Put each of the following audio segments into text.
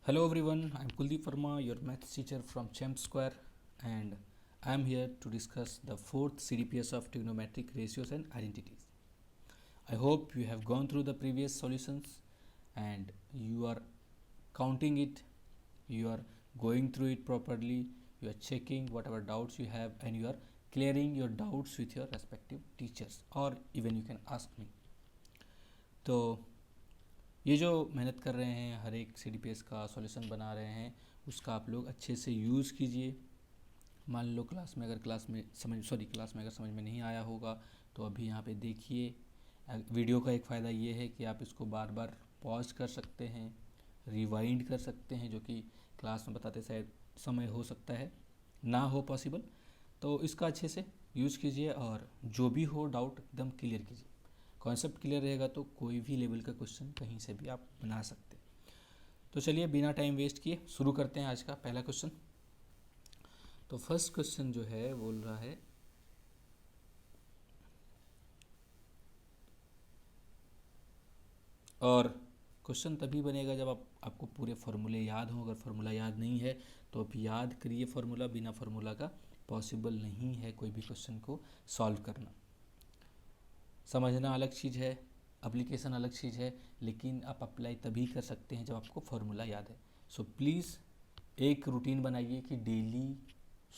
Hello everyone, I'm Kuldeep Verma, your maths teacher from Champ Square, and I'm here to discuss the fourth CDPS of trigonometric ratios and identities. I hope you have gone through the previous solutions and you are counting it, you are going through it properly, you are checking whatever doubts you have, and you are clearing your doubts with your respective teachers, or even you can ask me. तो ये जो मेहनत कर रहे हैं, हर एक CDPS का solution बना रहे हैं, उसका आप लोग अच्छे से यूज़ कीजिए। मान लो क्लास में अगर समझ में नहीं आया होगा तो अभी यहाँ पे देखिए। वीडियो का एक फ़ायदा ये है कि आप इसको बार बार पॉज कर सकते हैं, रिवाइंड कर सकते हैं, जो कि क्लास में बताते शायद समय हो सकता है ना हो पॉसिबल। तो इसका अच्छे से यूज़ कीजिए और जो भी हो डाउट एकदम क्लियर कीजिए। कॉन्सेप्ट क्लियर रहेगा तो कोई भी लेवल का क्वेश्चन कहीं से भी आप बना सकते हैं। तो चलिए बिना टाइम वेस्ट किए शुरू करते हैं आज का पहला क्वेश्चन। तो फर्स्ट क्वेश्चन जो है बोल रहा है और क्वेश्चन तभी बनेगा जब आपको पूरे फार्मूले याद हों। अगर फार्मूला याद नहीं है तो आप याद करिए फार्मूला, बिना फार्मूला का पॉसिबल नहीं है कोई भी क्वेश्चन को सॉल्व करना। समझना अलग चीज़ है, एप्लीकेशन अलग चीज़ है, लेकिन आप अप्लाई तभी कर सकते हैं जब आपको फार्मूला याद है। सो प्लीज़ एक रूटीन बनाइए कि डेली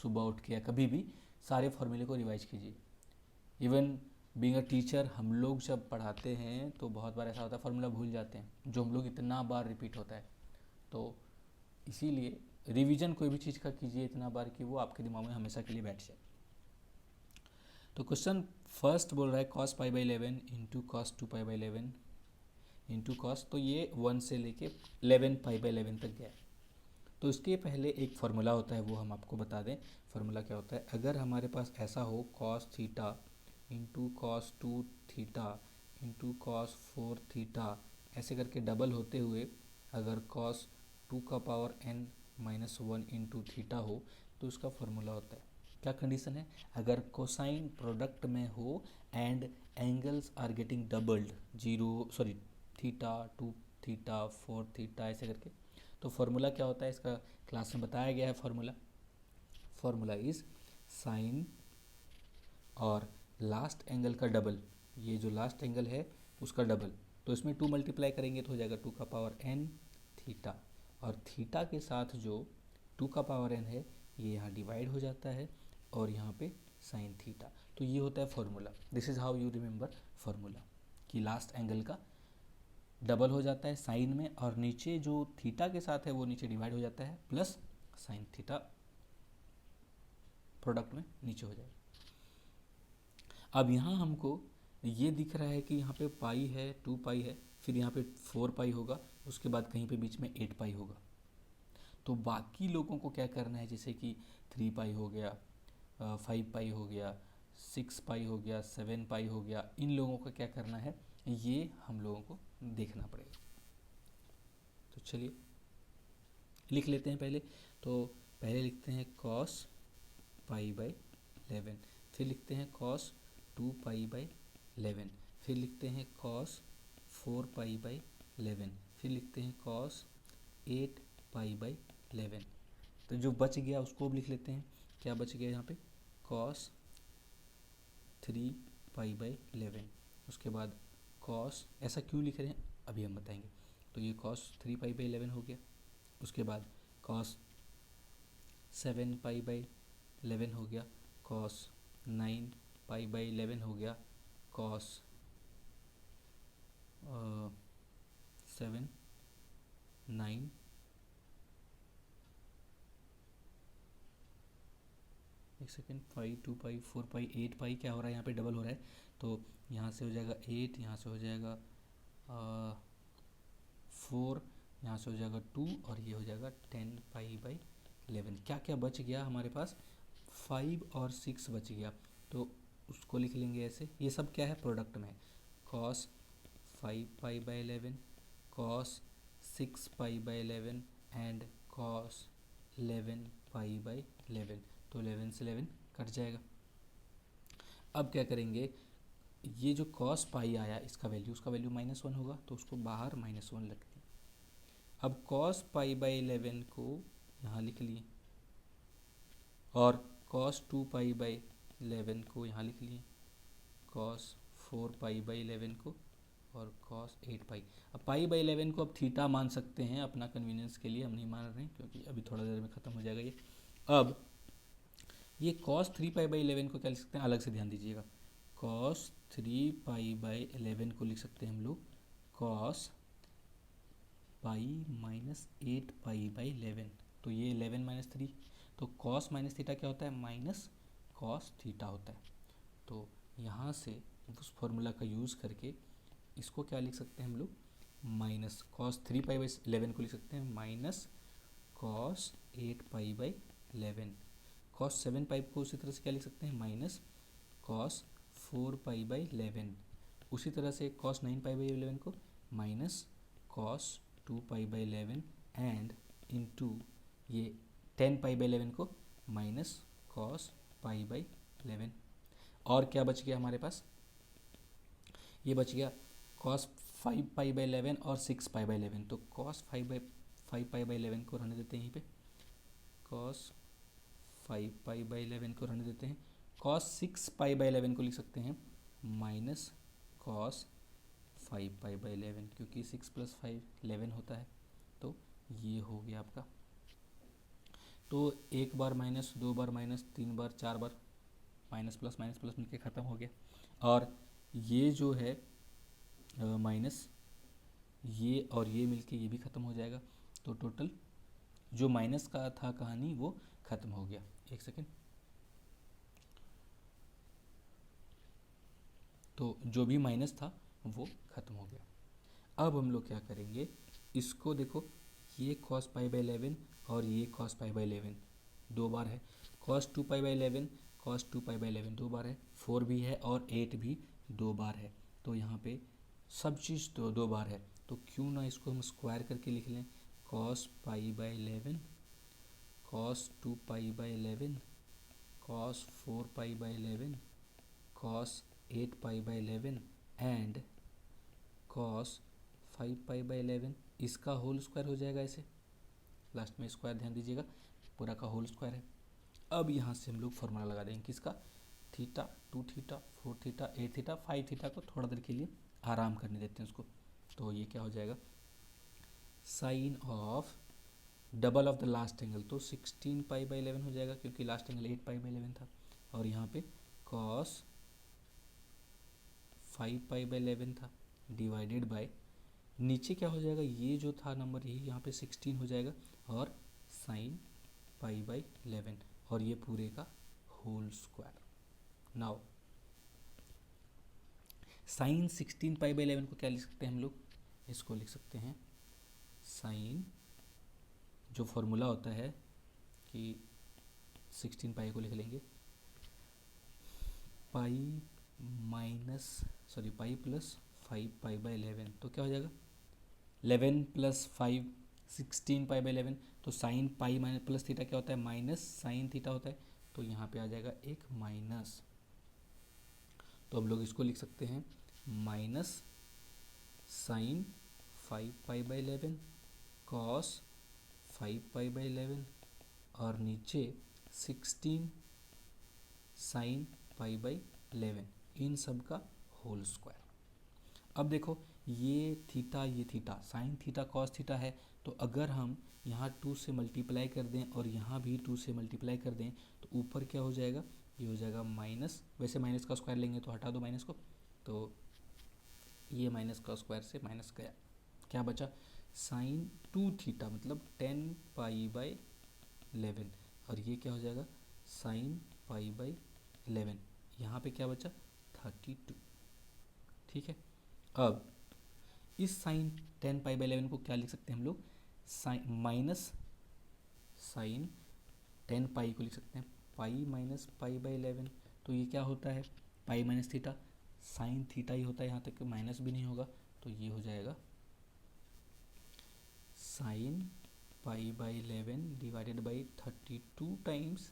सुबह उठ के या कभी भी सारे फार्मूले को रिवाइज कीजिए। इवन बीइंग अ टीचर हम लोग जब पढ़ाते हैं तो बहुत बार ऐसा होता है फार्मूला भूल जाते हैं, जो हम लोग इतना बार रिपीट होता है। तो इसीलिए रिवीजन कोई भी चीज़ का कीजिए इतना बार कि वो आपके दिमाग में हमेशा के लिए बैठ जाए। तो क्वेश्चन फर्स्ट बोल रहा है cos pi by 11 into cos 2 pi by 11 into cos, तो ये 1 से लेके 11 पाई बाई 11 तक गया है। तो इसके पहले एक फार्मूला होता है, वो हम आपको बता दें। फार्मूला क्या होता है, अगर हमारे पास ऐसा हो cos theta into cos 2 theta into cos 4 theta, ऐसे करके डबल होते हुए अगर cos 2 का power n minus 1 into theta हो तो उसका फार्मूला होता है। क्या कंडीशन है, अगर कोसाइन प्रोडक्ट में हो and angles are getting doubled, theta 2 theta 4 theta ऐसे करके। तो फार्मूला क्या होता है इसका क्लास में बताया गया है। फार्मूला इज साइन और लास्ट एंगल का डबल, ये जो लास्ट एंगल है उसका डबल, तो इसमें 2 मल्टीप्लाई करेंगे तो हो जाएगा 2 का पावर n थीटा, और थीटा के साथ जो 2 का पावर n है ये यहाँ डिवाइड हो जाता है और यहाँ पे साइन थीटा। तो ये होता है formula. This is how you remember formula, कि लास्ट एंगल का डबल हो जाता है साइन में, और नीचे जो थीटा के साथ है वो नीचे डिवाइड हो जाता है, प्लस साइन थीटा प्रोडक्ट में नीचे हो जाएगा। अब यहाँ हमको ये दिख रहा है कि यहाँ पे पाई है, 2 पाई है, फिर यहाँ पे 4 पाई होगा, उसके बाद कहीं पे बीच में 8 पाई होगा। तो बाकी लोगों को क्या करना है, जैसे कि 3 पाई हो गया, 5 पाई हो गया, 6 पाई हो गया, 7 पाई हो गया, इन लोगों का क्या करना है ये हम लोगों को देखना पड़ेगा। तो चलिए लिख लेते हैं पहले। तो पहले लिखते हैं cos पाई बाई 11, फिर लिखते हैं cos 2 पाई बाई 11, फिर लिखते हैं cos 4 पाई बाई 11, फिर लिखते हैं cos 8 पाई बाई 11। तो जो बच गया उसको भी लिख लेते हैं। क्या बच गया यहाँ पे, cos 3 पाई बाई 11, उसके बाद cos, ऐसा क्यों लिख रहे हैं अभी हम बताएंगे। तो ये cos 3 पाई बाई 11 हो गया, उसके बाद cos 7 पाई बाई 11 हो गया, cos 9 पाई बाई 11 हो गया, cos 7 9 एक सेकेंड, 5 2 पाई 4 पाई 8 पाई क्या हो रहा है यहाँ पे डबल हो रहा है, तो यहाँ से हो जाएगा 8, यहाँ से हो जाएगा 4, यहाँ से हो जाएगा 2, और ये हो जाएगा 10 पाई बाई 11। क्या क्या बच गया हमारे पास, 5 और 6 बच गया, तो उसको लिख लेंगे ऐसे। ये सब क्या है, प्रोडक्ट में है, cos 5 pi by 11, cos 6 pi by 11 and cos 11 pi by 11। तो 11 से 11 कट जाएगा। अब क्या करेंगे, ये जो cos पाई आया इसका वैल्यू, उसका वैल्यू -1 होगा, तो उसको बाहर -1 रख दिया। अब cos पाई बाई 11 को यहाँ लिख लिए और cos 2 पाई बाई 11 को यहाँ लिख लिए, cos 4 पाई बाई 11 को और cos 8 पाई। अब पाई बाई 11 को अब थीटा मान सकते हैं अपना कन्वीनियंस के लिए, हम नहीं मान रहे हैं क्योंकि अभी थोड़ा देर में ख़त्म हो जाएगा ये। अब ये cos 3 पाई बाई 11 को क्या लिख सकते हैं, अलग से ध्यान दीजिएगा, cos 3 पाई बाई 11 को लिख सकते हैं हम लोग cos pi minus 8 pi by 11। तो ये 11 माइनस 3, तो cos माइनस थीटा क्या होता है, माइनस cos थीटा होता है। तो यहाँ से उस फॉर्मूला का यूज़ करके इसको क्या लिख सकते हैं हम लोग, माइनस cos 3 पाई बाई 11 को लिख सकते हैं minus cos 8 pi by 11। cos 7 पाई को उसी तरह से क्या लिख सकते हैं, माइनस cos 4 पाई बाई 11। उसी तरह से cos 9 पाई बाई 11 को minus cos 2 pi by 11 and into ये 10 पाई बाई 11 को माइनस cos पाई बाई 11। और क्या बच गया हमारे पास, ये बच गया cos 5 पाई बाई 11 और 6 पाई बाई 11। तो cos 5 पाई बाई 11 को रहने देते हैं यहीं पे, cos 5 पाई बाई 11 को रहने देते हैं। cos 6 पाई बाई 11 को लिख सकते हैं माइनस cos 5 पाई बाई 11, क्योंकि 6 प्लस 5 11 होता है। तो ये हो गया आपका। तो एक बार माइनस, दो बार माइनस, तीन बार, चार बार माइनस प्लस मिलके ख़त्म हो गया। और ये जो है माइनस, ये और ये मिलके ये भी ख़त्म हो जाएगा। तो टोटल जो माइनस का था कहानी वो ख़त्म हो गया। एक सेकेंड, तो जो भी माइनस था वो ख़त्म हो गया। अब हम लोग क्या करेंगे, इसको देखो, ये cos पाई बाई 11 और ये cos पाई बाई 11 दो बार है, cos 2 pi by 11 cos 2 pi by 11 दो बार है, 4 भी है और 8 भी दो बार है। तो यहाँ पे सब चीज़ तो दो बार है, तो क्यों ना इसको हम स्क्वायर करके लिख लें, cos pi by 11 cos 2 pi by 11 cos 4 pi by 11 cos 8 pi by 11 and cos 5 pi by 11। इसका होल स्क्वायर हो जाएगा ऐसे, लास्ट में स्क्वायर ध्यान दीजिएगा, पूरा का होल स्क्वायर है। अब यहाँ से हम लोग फॉर्मूला लगा देंगे किसका, theta, 2 theta, 4 theta, 8 theta, 5 theta को थोड़ा देर के लिए आराम करने देते हैं उसको। तो ये क्या हो जाएगा, sine of double of the last angle, तो 16 पाई बाई 11 हो जाएगा क्योंकि लास्ट एंगल 8 पाई बाई 11 था। और यहाँ पे cos 5 पाई बाई 11 था डिवाइडेड बाय, नीचे क्या हो जाएगा, ये जो था नंबर यही यहाँ पे 16 हो जाएगा और साइन पाई बाई 11 और ये पूरे का whole square. Now sine 16 pi by 11 को क्या लिख सकते हैं हम लोग, इसको लिख सकते हैं साइन, जो फॉर्मूला होता है कि 16 पाई को लिख लेंगे पाई प्लस 5 पाई बाई 11। तो क्या हो जाएगा 11 प्लस 5 16 पाई बाई 11। तो sine pi minus plus theta क्या होता है, माइनस साइन थीटा होता है। तो यहाँ पे आ जाएगा एक माइनस, तो हम लोग इसको लिख सकते हैं minus sine 5 pi by 11 cos 5 pi by 11 और नीचे 16 साइन पाई बाई 11, इन सब का होल स्क्वायर। अब देखो ये theta sine theta cos theta है, तो अगर हम यहाँ 2 से मल्टीप्लाई कर दें और यहाँ भी 2 से मल्टीप्लाई कर दें तो ऊपर क्या हो जाएगा, ये हो जाएगा माइनस, वैसे माइनस का स्क्वायर लेंगे तो हटा दो माइनस को, तो ये माइनस का स्क्वायर से माइनस गया, क्या बचा साइन 2 थीटा मतलब 10 पाई बाई 11 और ये क्या हो जाएगा साइन पाई बाई 11, यहाँ पे क्या बचा 32। ठीक है, अब इस साइन 10 पाई बाई 11 को क्या लिख सकते हैं हम लोग, साइन माइनस साइन 10 पाई को लिख सकते हैं पाई माइनस पाई बाई 11। तो ये क्या होता है pi minus theta, sine theta ही होता है, यहाँ तक कि माइनस भी नहीं होगा। तो ये हो जाएगा sign pi by 11 divided by 32 times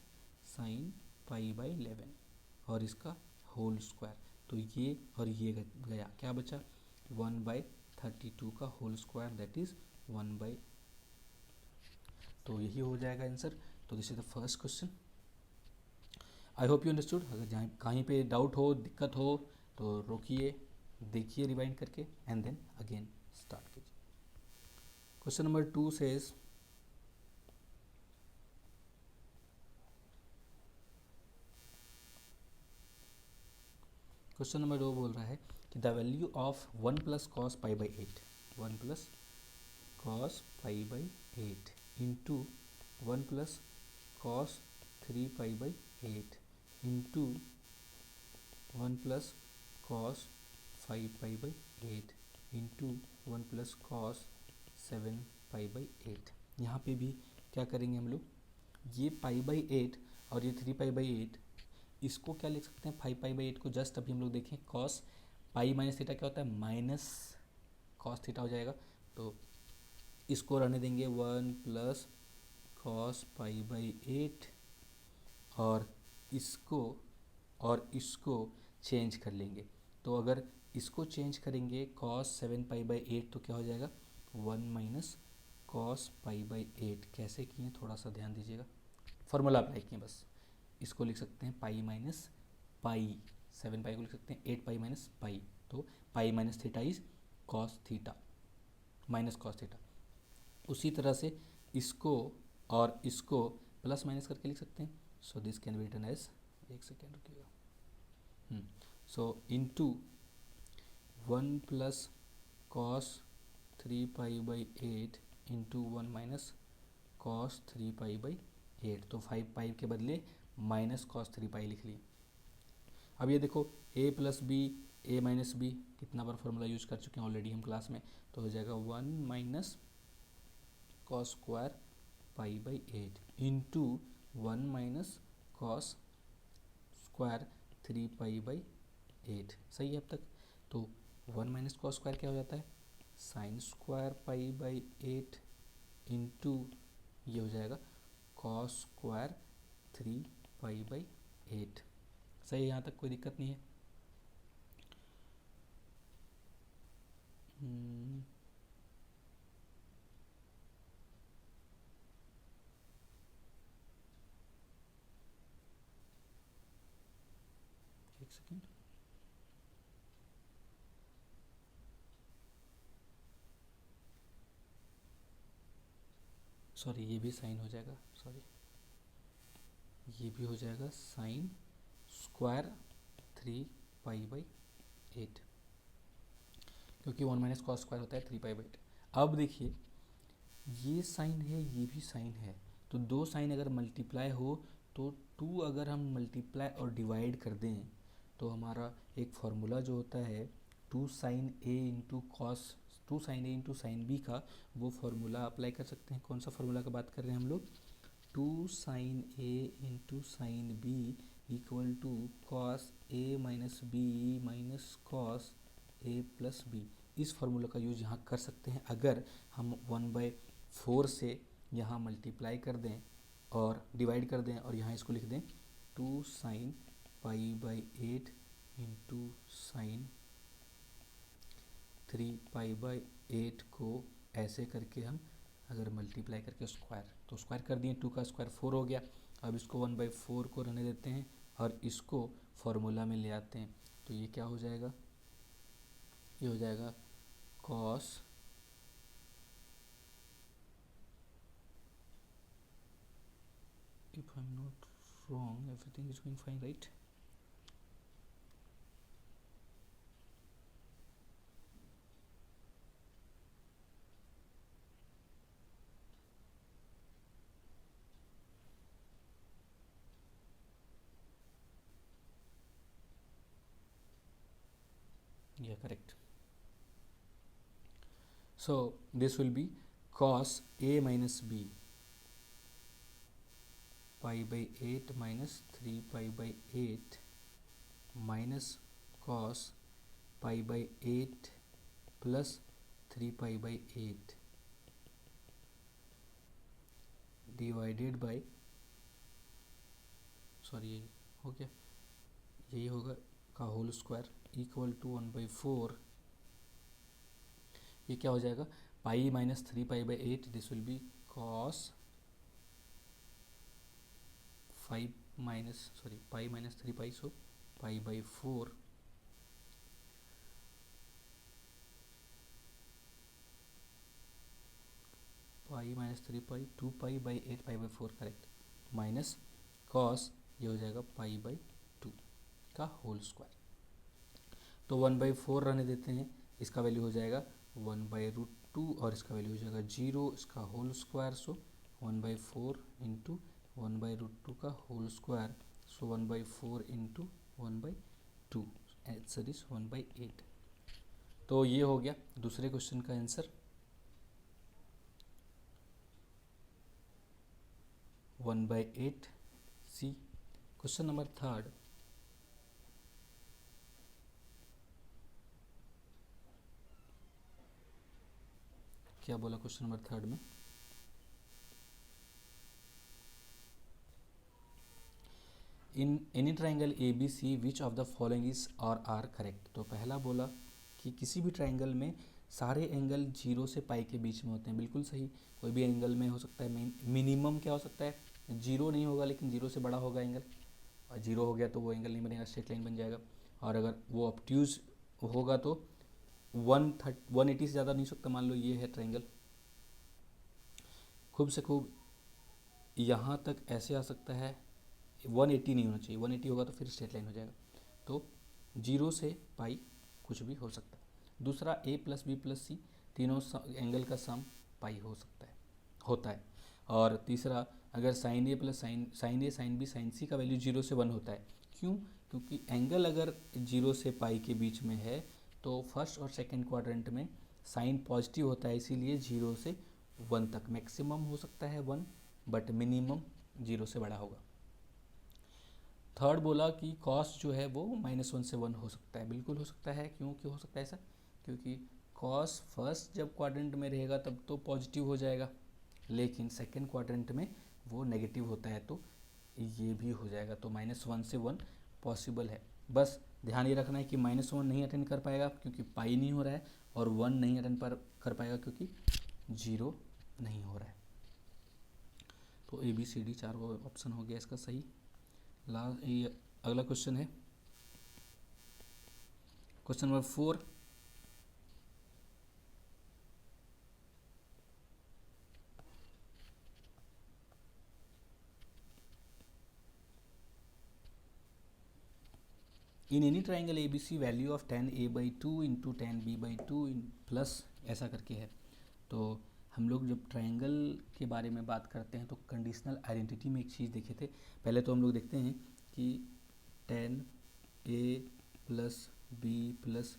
sign pi by 11 और इसका होल स्क्वायर। तो ये और ये गया, क्या बचा 1/32 का होल स्क्वायर, दैट इज़ 1/32। तो यही हो जाएगा आंसर। तो this is the first question. I hope you understood. अगर जहाँ कहीं पे डाउट हो, दिक्कत हो, तो रोकिए, देखिए रिवाइंड करके, एंड देन अगेन स्टार्ट कीजिए। Question number 2 says question number 2 बोल रहा है कि the value of 1 plus cos pi by 8, 1 plus cos pi by 8 into 1 plus cos 3 pi by 8 into 1 plus cos 5 pi by 8 into 1 plus cos 7 pi by 8। यहाँ पे भी क्या करेंगे हम लोग, ये पाई बाई 8 और ये 3 पाई बाई 8, इसको क्या लिख सकते हैं, 5 पाई बाई 8 को जस्ट अभी हम लोग देखें, कॉस पाई माइनस थीटा क्या होता है, माइनस कॉस थीटा हो जाएगा। तो इसको रहने देंगे 1 प्लस कॉस पाई बाई 8 और इसको चेंज कर लेंगे। तो अगर इसको चेंज करेंगे कॉस 7 पाई बाई 8 तो क्या हो जाएगा 1 माइनस कॉस पाई बाई 8। कैसे किए थोड़ा सा ध्यान दीजिएगा, फॉर्मूला अप्लाई किए बस। इसको लिख सकते हैं पाई माइनस पाई, 7 पाई को लिख सकते हैं 8 पाई माइनस पाई। तो pi minus theta is cos theta minus cos theta. उसी तरह से इसको और इसको प्लस माइनस करके लिख सकते हैं। So this can be written as, एक सेकेंड रुकिएगा, so into 1 plus cos 3 pi by 8 into 1 minus cos 3 pi by 8। तो 5 पाई के बदले माइनस कॉस 3 पाई लिख लिए। अब ये देखो a plus B, A minus B, कितना बार फॉर्मूला यूज कर चुके हैं ऑलरेडी हम क्लास में। तो हो जाएगा 1 minus cos square pi by 8 into 1 minus cos square 3 pi by 8। सही है अब तक। तो 1 माइनस कॉस स्क्वायर क्या हो जाता है, sine square pi by 8 into ये हो जाएगा कॉस स्क्वायर 3 पाई बाई 8। सही है, यहाँ तक कोई दिक्कत नहीं है। एक सेकेंड, सॉरी ये भी साइन हो जाएगा, सॉरी ये भी हो जाएगा साइन स्क्वायर 3 पाई बाई 8, क्योंकि 1 माइनस कॉस स्क्वायर होता है 3 पाई बाई 8। अब देखिए ये साइन है, ये भी साइन है, तो दो साइन अगर मल्टीप्लाई हो तो 2 अगर हम मल्टीप्लाई और डिवाइड कर दें तो हमारा एक फार्मूला जो होता है 2 sine A into cos 2 sine A into sine B का, वो फार्मूला अप्लाई कर सकते हैं। कौन सा फार्मूला का बात कर रहे हैं हम लोग, 2 sine A into sine B equal to cos A minus B minus cos A plus B. इस फार्मूला का यूज यहाँ कर सकते हैं अगर हम 1/4 से यहाँ मल्टीप्लाई कर दें और डिवाइड कर दें और यहाँ इसको लिख दें 2 sign pi by 8 into sine 3 pi by 8 को ऐसे करके हम अगर मल्टीप्लाई करके स्क्वायर, तो स्क्वायर कर दिए, 2 का स्क्वायर 4 हो गया। अब इसको 1/4 को रहने देते हैं और इसको फॉर्मूला में ले आते हैं। तो ये क्या हो जाएगा, ये हो जाएगा cos if I'm not wrong, everything is going fine, right? Yeah, correct. So this will be cos a minus b pi by 8 minus 3 pi by 8 minus cos pi by 8 plus 3 pi by 8 divided by, sorry ये हो गया, यही होगा का whole square equal to 1/4। ये क्या हो जाएगा, pi minus 3 pi by 8, this will B cos pi minus 3 pi, so pi by 4 pi minus 3 pi 2 pi by 8 pi by 4 correct, minus cos ये हो जाएगा पाई बाई 2 का होल स्क्वायर। तो 1/4 रहने देते हैं, इसका वैल्यू हो जाएगा 1/√2 और इसका वैल्यू हो जाएगा 0, इसका होल स्क्वायर। सो 1/4 इंटू 1/√2 का whole square, so 1/4 into 1/2, answer is 1/8। तो ये हो गया दूसरे क्वेश्चन का answer 1/8 C. Question number third, क्या बोला क्वेश्चन नंबर थर्ड में? In any triangle A B C which of the following is और आर करेक्ट। तो पहला बोला कि किसी भी ट्राइंगल में सारे एंगल 0 से पाई के बीच में होते हैं, बिल्कुल सही। कोई भी एंगल में हो सकता है, मिनिमम क्या हो सकता है, 0 नहीं होगा लेकिन 0 से बड़ा होगा एंगल, और 0 हो गया तो वो एंगल नहीं बनेगा, स्ट्रेट लाइन बन जाएगा। और अगर वो ऑब्ट्यूज होगा तो 180 से ज़्यादा नहीं हो सकता। मान लो ये है ट्राइंगल, खूब से खूब यहाँ तक ऐसे आ सकता है, 180 नहीं होना चाहिए, 180 होगा तो फिर स्ट्रेट लाइन हो जाएगा। तो 0 से पाई कुछ भी हो सकता है। दूसरा a प्लस बी प्लस सी तीनों एंगल का सम पाई हो सकता है, होता है। और तीसरा अगर sign A plus sign a sine b sine सी का वैल्यू 0 से 1 होता है। क्यों? क्योंकि एंगल अगर 0 से पाई के बीच में है तो फर्स्ट और सेकेंड क्वाड्रेंट में साइन पॉजिटिव होता है, इसीलिए 0 से 1 तक मैक्सिमम हो सकता है 1, बट मिनिमम 0 से बड़ा होगा। थर्ड बोला कि कॉस जो है वो -1 से 1 हो सकता है, बिल्कुल हो सकता है। क्यों हो सकता है ऐसा? क्योंकि कॉस फर्स्ट जब क्वाड्रेंट में रहेगा तब तो पॉजिटिव हो जाएगा, लेकिन सेकंड क्वाड्रेंट में वो नेगेटिव होता है, तो ये भी हो जाएगा। तो -1 से 1 पॉसिबल है। बस ध्यान ये रखना है कि -1 नहीं अटेंड कर पाएगा क्योंकि पाई नहीं हो रहा है, और 1 नहीं अटेंड कर पाएगा क्योंकि 0 नहीं हो रहा है। तो ABCD 4 ऑप्शन हो गया इसका सही। ये अगला क्वेश्चन है question number 4। In any triangle ABC value of tan A/2 into tan B/2 plus ऐसा करके है। तो हम लोग जब ट्राइंगल के बारे में बात करते हैं तो कंडीशनल आइडेंटिटी में एक चीज़ देखे थे। पहले तो हम लोग देखते हैं कि tan A plus B plus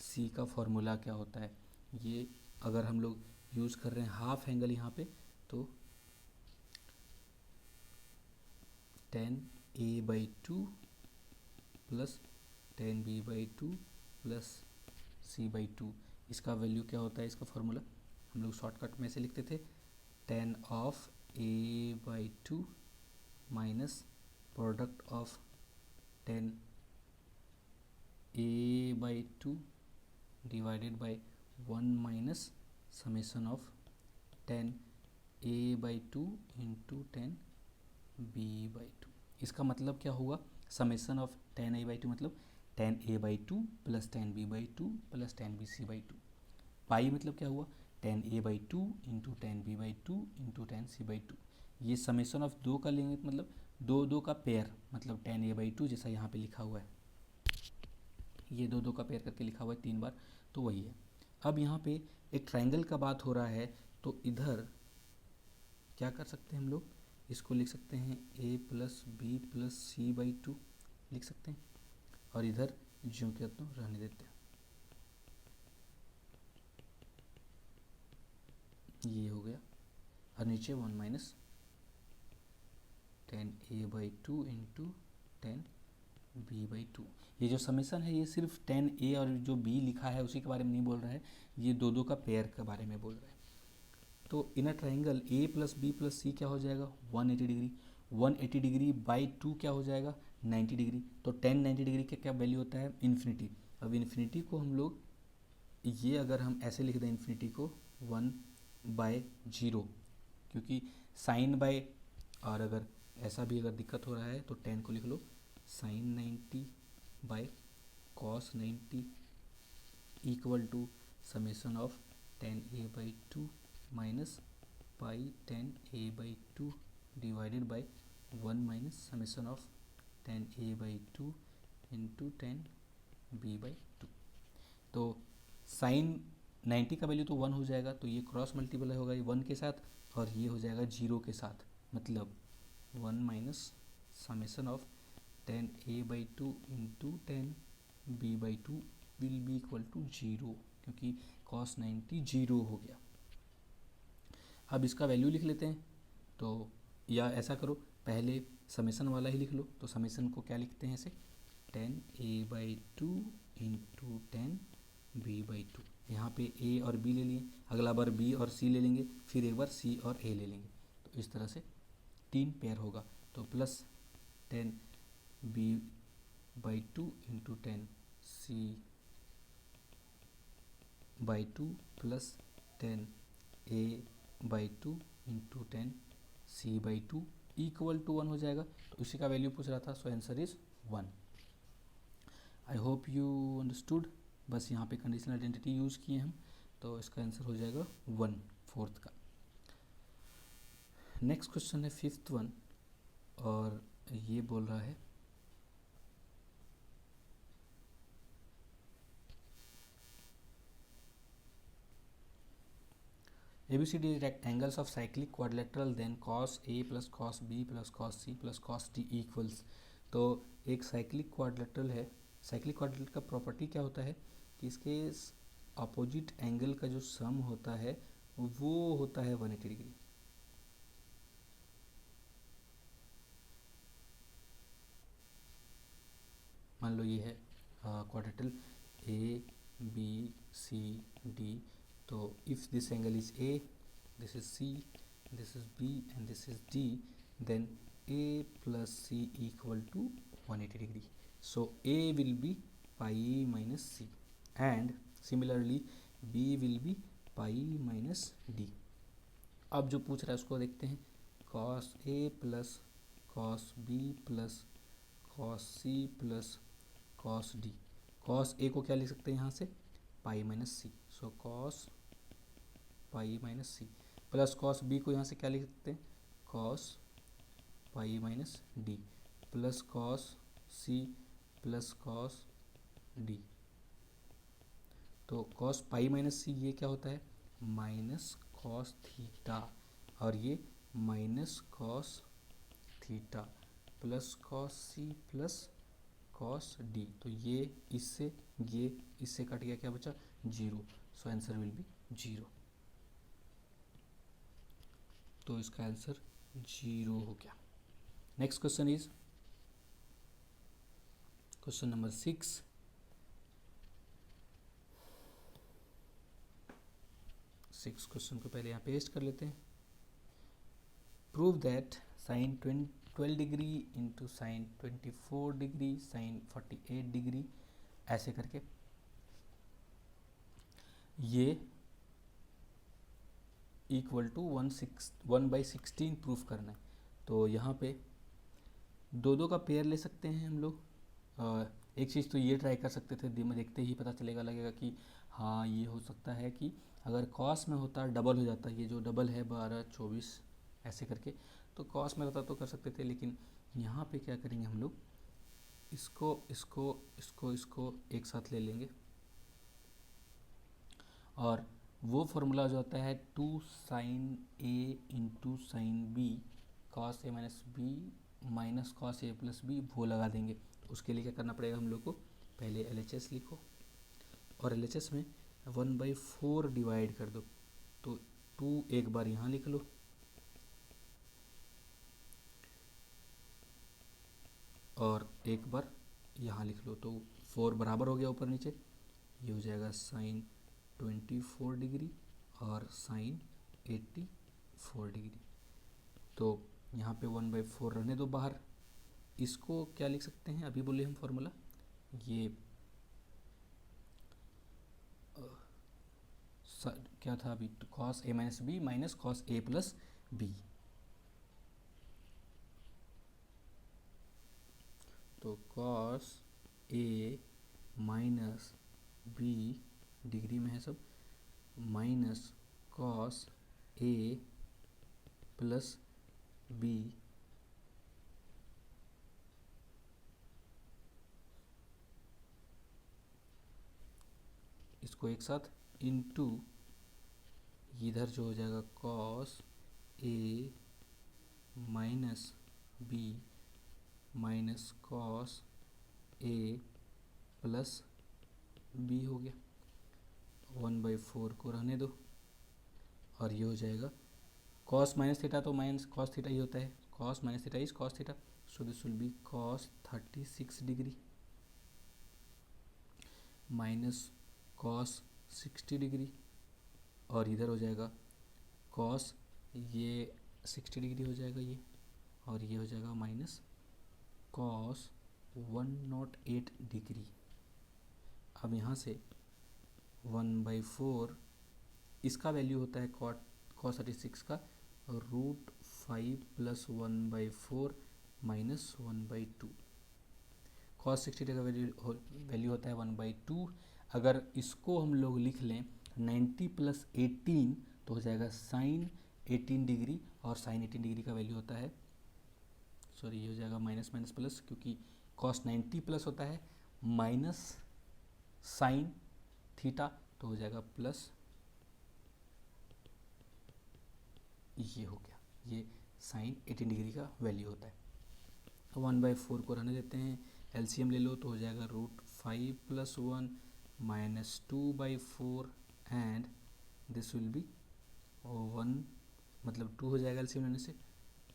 C का फॉर्मूला क्या होता है। ये अगर हम लोग यूज़ कर रहे हैं हाफ एंगल यहाँ पे, तो tan A/2 plus tan B/2 plus C/2, इसका वैल्यू क्या होता है, इसका फॉर्मूला हम लोग शॉर्टकट में से लिखते थे, tan of A/2 minus product of tan A/2 divided by 1 minus summation of tan A/2 into tan B/2। इसका मतलब क्या हुआ, समेशन ऑफ tan A/2 मतलब tan A/2 plus tan B/2 plus tan BC/2। पाई मतलब क्या हुआ, tan A/2 into tan B/2 into tan C/2। ये summation of दो का लेंगे मतलब दो का पेयर, मतलब tan A/2 जैसा यहाँ पे लिखा हुआ है, ये दो का पेयर करके लिखा हुआ है 3 बार, तो वही है। अब यहाँ पे एक ट्राइंगल का बात हो रहा है, तो इधर क्या कर सकते हैं हम लोग, इसको लिख सकते हैं A plus B plus C/2 लिख सकते हैं, और इधर ज्यों के तो रहने देते हैं। ये हो गया, और नीचे 1 minus tan A/2 into tan B/2। ये जो समेशन है ये सिर्फ tan A और जो B लिखा है उसी के बारे में नहीं बोल रहा है, ये दो का पेयर के बारे में बोल रहा है। तो in a triangle A plus B plus C क्या हो जाएगा, 180 डिग्री। 180 डिग्री बाई 2 क्या हो जाएगा, 90 डिग्री। तो tan 90 डिग्री का क्या वैल्यू होता है, इन्फिनिटी। अब इन्फिनिटी को हम लोग ये अगर हम ऐसे लिख दें इन्फिनिटी को 1/0, क्योंकि साइन बाय और अगर ऐसा भी अगर दिक्कत हो रहा है तो tan को लिख लो sin 90 by cos 90 equal to summation of tan a by 2 minus pi tan a by 2 divided by 1 minus summation of tan a by 2 into tan b by 2। तो साइन 90 का वैल्यू तो 1 हो जाएगा, तो ये क्रॉस मल्टीप्लाई होगा ये 1 के साथ और ये हो जाएगा 0 के साथ, मतलब 1 minus summation of tan a by 2 into tan b by 2 will be equal to 0, क्योंकि cos 90 0 हो गया। अब इसका वैल्यू लिख लेते हैं, तो या ऐसा करो पहले समेसन वाला ही लिख लो। तो समेसन को क्या लिखते हैं ऐसे, tan a by 2 into tan b by 2। यहाँ पे a और b ले लिए, अगला बार b और c ले लेंगे, फिर एक बार c और a ले लेंगे, तो इस तरह से 3 पेयर होगा। तो plus tan b by 2 into tan c by 2 plus tan a by 2 into tan c by 2 equal to 1 हो जाएगा। तो इसी का वैल्यू पूछ रहा था, so answer is 1। I hope you understood. बस यहाँ पे कंडीशनल आइडेंटिटी यूज़ किए हम, तो इसका आंसर हो जाएगा 1/4 का। नेक्स्ट क्वेश्चन है 5th वन, और ये बोल रहा है ABCD angles of cyclic quadrilateral then cos A plus cos B plus cos C plus cos D equals। तो एक साइक्लिक क्वाड्रिलेटरल है। साइक्लिक क्वाड्रिलेटरल का प्रॉपर्टी क्या होता है कि इसके अपोजिट एंगल का जो सम होता है वो होता है 180 डिग्री। मान लो ये है क्वाड्रिलेटरल ABCD, तो if this angle is A, this is C, this is B and this is D, then A plus C equal to 180 degree. So A will be pi minus C and similarly B will be pi minus D। अब जो पूछ रहा है उसको देखते हैं, cos A plus cos B plus cos C plus cos D। cos A को क्या लिख सकते हैं यहाँ से, pi minus c, so cos pi minus c, plus cos b को यहाँ से क्या लिख सकते हैं, cos pi minus d, plus cos सी प्लस कॉस डी। तो कॉस पाई माइनस सी ये क्या होता है, माइनस कॉस थीटा, और ये minus cos theta plus cos सी प्लस कॉस डी। तो ये इससे कट गया, क्या बचा, 0। So answer will be 0। तो इसका आंसर 0 हो गया। Next question is question number 6। Question को पहले यहाँ पेस्ट कर लेते हैं। Prove that sine 12 degree into sine 24 degree sine 48 degree ऐसे करके ये इक्वल टू 1/16 प्रूफ करना है। तो यहाँ पे दो का पेयर ले सकते हैं हम लोग। एक चीज़ तो ये ट्राई कर सकते थे, दिन में देखते ही पता लगेगा कि हाँ ये हो सकता है कि अगर कॉस में होता डबल हो जाता, ये जो डबल है 12 24 ऐसे करके, तो कॉस में रहता तो कर सकते थे। लेकिन यहाँ पे क्या करेंगे हम लोग, इसको एक साथ ले लेंगे, और वो फॉर्मूला जो होता है 2 sine A into sine B cos A minus B minus cos A plus B, वो लगा देंगे। तो उसके लिए क्या करना पड़ेगा हम लोग को, पहले LHS लिखो, और LHS में 1/4 डिवाइड कर दो। तो 2 एक बार यहाँ लिख लो, और एक बार यहाँ लिख लो, तो 4 बराबर हो गया ऊपर नीचे। ये हो जाएगा साइन 24 डिग्री और साइन 84 डिग्री। तो यहाँ पे 1/4 रहने दो बाहर। इसको क्या लिख सकते हैं, अभी बोले हम फॉर्मूला, ये क्या था अभी, cos A minus B minus cos A plus B. तो cos A minus B, degree में है सब, minus cos A plus B इसको एक साथ इनटू इधर जो हो जाएगा cos A minus B minus cos A plus B हो गया, 1/4 को रहने दो और ये हो जाएगा कॉस माइनस थीटा, तो माइनस कॉस थीटा ही होता है, cos minus theta is cos theta, so this will B cos 36 degree minus cos 60 degree और इधर हो जाएगा कॉस, ये 60 डिग्री हो जाएगा ये, और ये हो जाएगा माइनस कॉस 108 डिग्री। अब यहाँ से 1/4 इसका वैल्यू होता है कॉस 36 का √5 प्लस 1/4 माइनस 1/2। कॉस 60 का वैल्यू होता है 1/2। अगर इसको हम लोग लिख लें 90 प्लस 18 तो हो जाएगा साइन 18 डिग्री, और साइन 18 डिग्री का वैल्यू होता है, सॉरी ये हो जाएगा माइनस माइनस प्लस, क्योंकि कॉस 90 प्लस होता है माइनस साइन थीटा, तो हो जाएगा प्लस, ये हो गया, ये साइन 18 डिग्री का वैल्यू होता है। 1/4 को रहने देते हैं, एलसीएम ले लो तो हो जाएगा √5 plus 1 minus 2/4 and this will B 1, मतलब 2 हो जाएगा एलसीएम लेने से,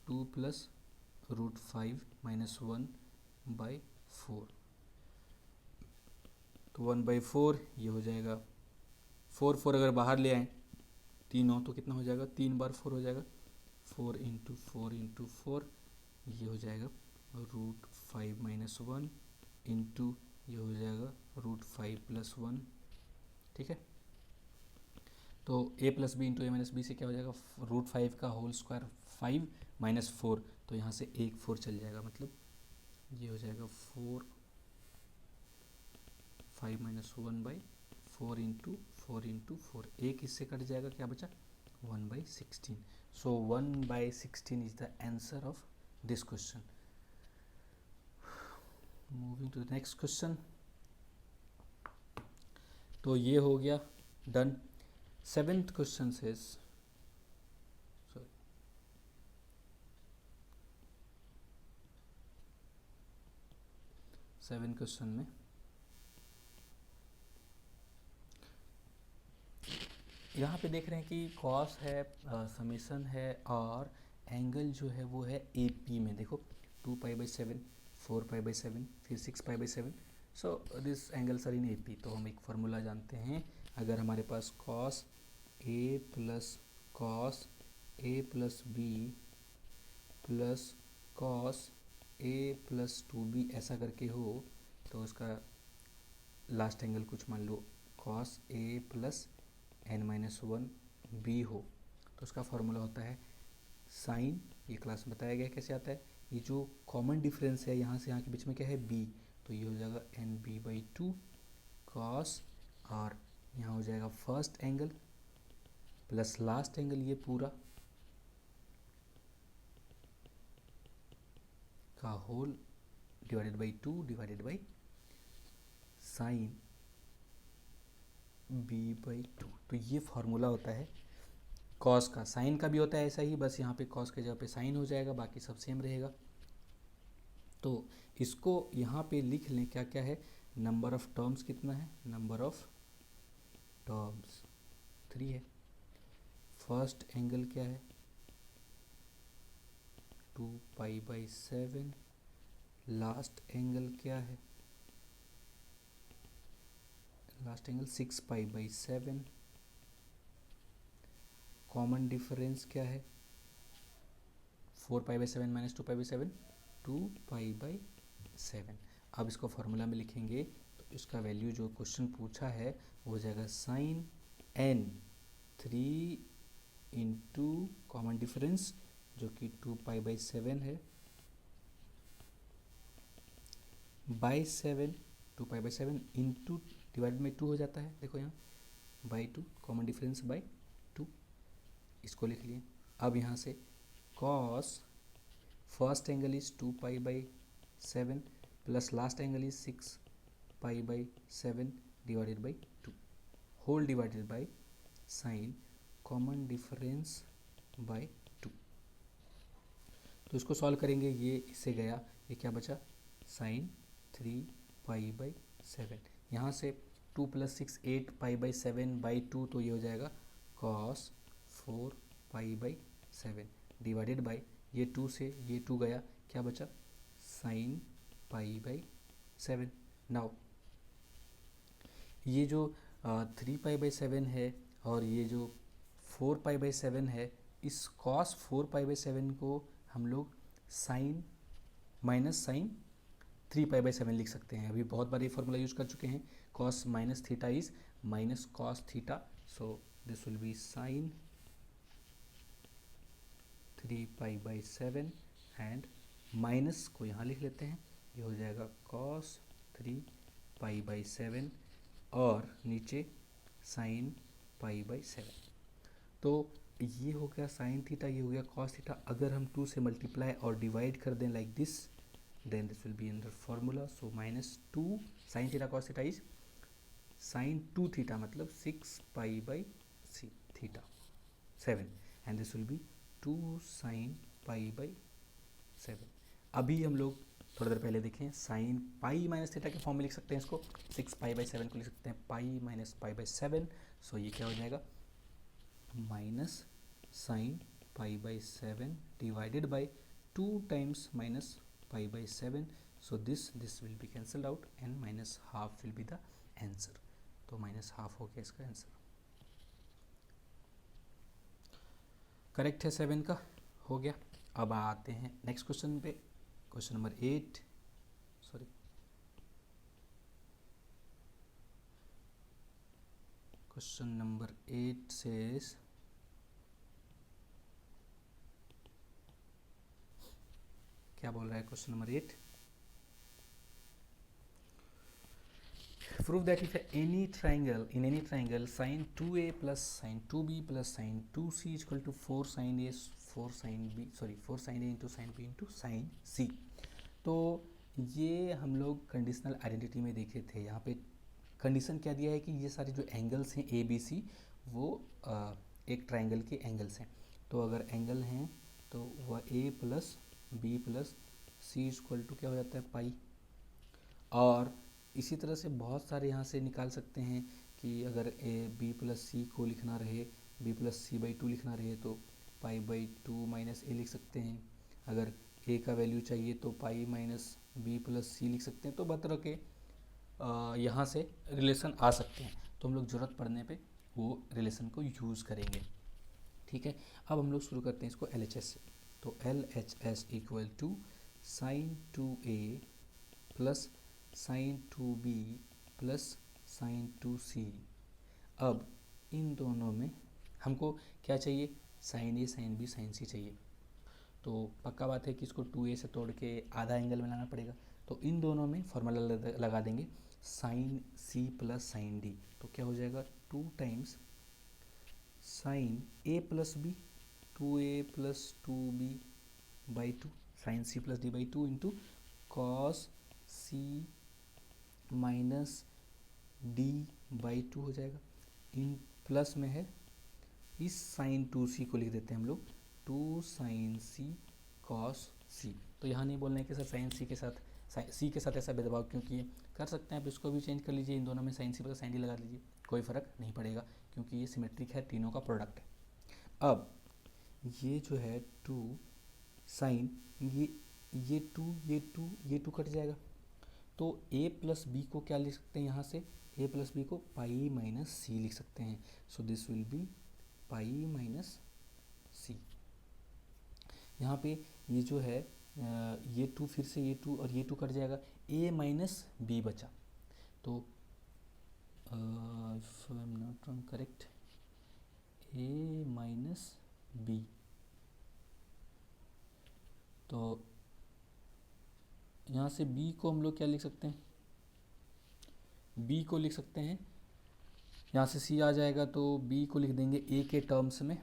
2 प्लस √5 माइनस 1/4, तो 1/4 ये हो जाएगा 4 अगर बाहर ले आए 3 हो तो कितना हो जाएगा, 3 बार 4 हो जाएगा, 4 इंटू 4 ये हो जाएगा √5 माइनस 1 इंटू ये हो जाएगा √5 प्लस 1, ठीक है। तो a plus b into a minus b से क्या हो जाएगा, √5 का होल स्क्वायर 5 माइनस 4, तो यहाँ से एक 4 चल जाएगा, मतलब ये हो जाएगा 4 5 माइनस 1/4 इंटू 4, एक इससे कट जाएगा, क्या बचा 1/16। So 1/16 is the answer of this question. Moving to the next question, तो ये हो गया done. 7th question says, sorry 7 question में यहाँ पे देख रहे हैं कि कॉस है, समेशन है, और एंगल जो है वो है AP में, देखो 2π/7, 4π/7, फिर 6π/7, so this angles are in AP। तो हम एक फार्मूला जानते हैं, अगर हमारे पास cos A plus cos A plus B प्लस कॉस A प्लस 2B ऐसा करके हो, तो उसका लास्ट एंगल कुछ मान लो cos A plus n-1 B हो, तो उसका फॉर्मूला होता है साइन, ये क्लास में बताया गया कैसे आता है, ये जो कॉमन डिफरेंस है यहाँ से यहाँ के बीच में क्या है B, तो ये हो जाएगा NB/2 कॉस, और यहाँ हो जाएगा first angle plus last angle, ये पूरा का whole divided by 2 divided by sine B/2। तो ये फार्मूला होता है कॉस का। साइन का भी होता है ऐसा ही, बस यहाँ पे कॉस के जगह पे साइन हो जाएगा, बाकी सब सेम रहेगा। तो इसको यहाँ पे लिख लें, क्या क्या है, नंबर ऑफ टर्म्स कितना है, नंबर ऑफ टर्म्स 3 है। फर्स्ट एंगल क्या है 2π/7, लास्ट एंगल क्या है, लास्ट एंगल 6π/7, कॉमन डिफरेंस क्या है 4π/7 माइनस 2π/7, 2π/7। अब इसको फॉर्मूला में लिखेंगे तो इसका वैल्यू जो क्वेश्चन पूछा है वो हो जाएगा sine n 3 into common difference जो कि 2π/7 है, by 7, 2 pi by 7 into divide में 2 हो जाता है, देखो यहाँ बाई 2, कॉमन डिफरेंस बाई 2, इसको लिख लिए। अब यहाँ से cos first angle is 2 pi by 7 plus last angle is 6 pi by 7 divided by 2 whole divided by sine common difference by 2। तो इसको सॉल्व करेंगे, ये इससे गया, ये क्या बचा, साइन 3 पाई बाई 7। यहाँ से 2 + 6 8 पाई बाई 7/2, तो ये हो जाएगा cos 4 pi by 7 divided by ये 2 से ये 2 गया, क्या बचा, साइन पाई/7। नाउ ये जो 3 पाई/7 है और ये जो 4 पाई/7 है, इस कॉस 4 पाई/7 को हम लोग साइन माइनस साइन 3 पाई/7 लिख सकते हैं। अभी बहुत बार ये फॉर्मूला यूज कर चुके हैं, cos minus theta is minus cos theta, so this will be sine 3 पाई/7 एंड माइनस को यहाँ लिख लेते हैं, ये हो जाएगा कॉस 3 पाई/7 और नीचे साइन पाई/7। तो ये हो गया साइन थीटा, ये हो गया कॉस थीटा। अगर हम 2 से मल्टीप्लाई और डिवाइड कर दें like this, then this will be under formula, so -2 sine theta cos theta is sine 2 theta, मतलब 6 पाई/7 and this will be 2 sine पाई/7। अभी हम लोग थोड़ी देर पहले देखें, साइन पाई माइनस थीटा के फॉर्म में लिख सकते हैं इसको, 6 पाई/7 को लिख सकते हैं पाई माइनस पाई/7, सो ये क्या हो जाएगा, माइनस साइन पाई/7 डिवाइडेड बाई 2 टाइम्स माइनस पाई/7, so this will be cancelled out and -1/2 will be the answer। तो -1/2 हो गया इसका आंसर, करेक्ट है 7 का, हो गया। अब आते हैं नेक्स्ट क्वेश्चन पे, question number 8, sorry question number 8 says क्या बोल रहा है question number 8, prove that if any triangle in any triangle sin 2a plus sin 2b plus sin 2c is equal to 4 sin a 4 sin b, sorry 4 sin a into sin b into sin c। तो ये हम लोग conditional identity में देखे थे, यहाँ पे condition क्या दिया है कि ये सारे जो एंगल्स हैं ए बी सी वो एक ट्राइंगल के एंगल्स हैं। तो अगर एंगल हैं तो वह A plus B plus C equal to क्या हो जाता है, पाई। और इसी तरह से बहुत सारे यहाँ से निकाल सकते हैं कि अगर ए बी प्लस सी को लिखना रहे, b+c/2 लिखना रहे तो पाई/2 माइनस ए लिख सकते हैं। अगर ए का वैल्यू चाहिए तो पाई माइनस बी प्लस सी लिख सकते हैं। तो बहुत तरह के यहाँ से रिलेशन आ सकते हैं, तो हम लोग ज़रूरत पड़ने पे वो रिलेशन को यूज़ करेंगे, ठीक है। अब हम लोग शुरू करते हैं इसको LHS से। तो LHS equal to sine 2a plus sine 2b plus sine 2c। अब इन दोनों में हमको क्या चाहिए, sine a sine b sine c चाहिए। तो पक्का बात है कि इसको 2a से तोड़ के आधा एंगल में लाना पड़ेगा। तो इन दोनों में फॉर्मूला लगा देंगे साइन सी प्लस साइन डी। तो क्या हो जाएगा, 2 times sine A plus B, 2a plus 2b/2 sine C plus d/2 into cos C minus d/2 हो जाएगा। इन प्लस में है, इस साइन 2c को लिख देते हैं हम लोग 2 साइन सी कॉस सी। तो यहाँ नहीं बोलना है कि सर साइन सी के साथ सी के साथ ऐसा भेदभाव क्यों किए, कर सकते हैं आप इसको भी चेंज कर लीजिए, इन दोनों में साइन सी प्लस साइन डी लगा लीजिए, कोई फ़र्क नहीं पड़ेगा क्योंकि ये सिमेट्रिक है, तीनों का प्रोडक्ट है। अब ये जो है 2 साइन, ये 2 कट जाएगा। तो a प्लस बी को क्या लिख सकते हैं, यहाँ से a प्लस बी को पाई माइनस सी लिख सकते हैं। So this will be pi minus C. यहाँ पे ये जो है ये 2, फिर से ये 2 और ये 2 कट जाएगा, a माइनस बी बचा। तो if I am not wrong, correct, a minus b. तो यहाँ से b को हम लोग क्या लिख सकते हैं, b को लिख सकते हैं, यहाँ से c आ जाएगा तो b को लिख देंगे a के टर्म्स में।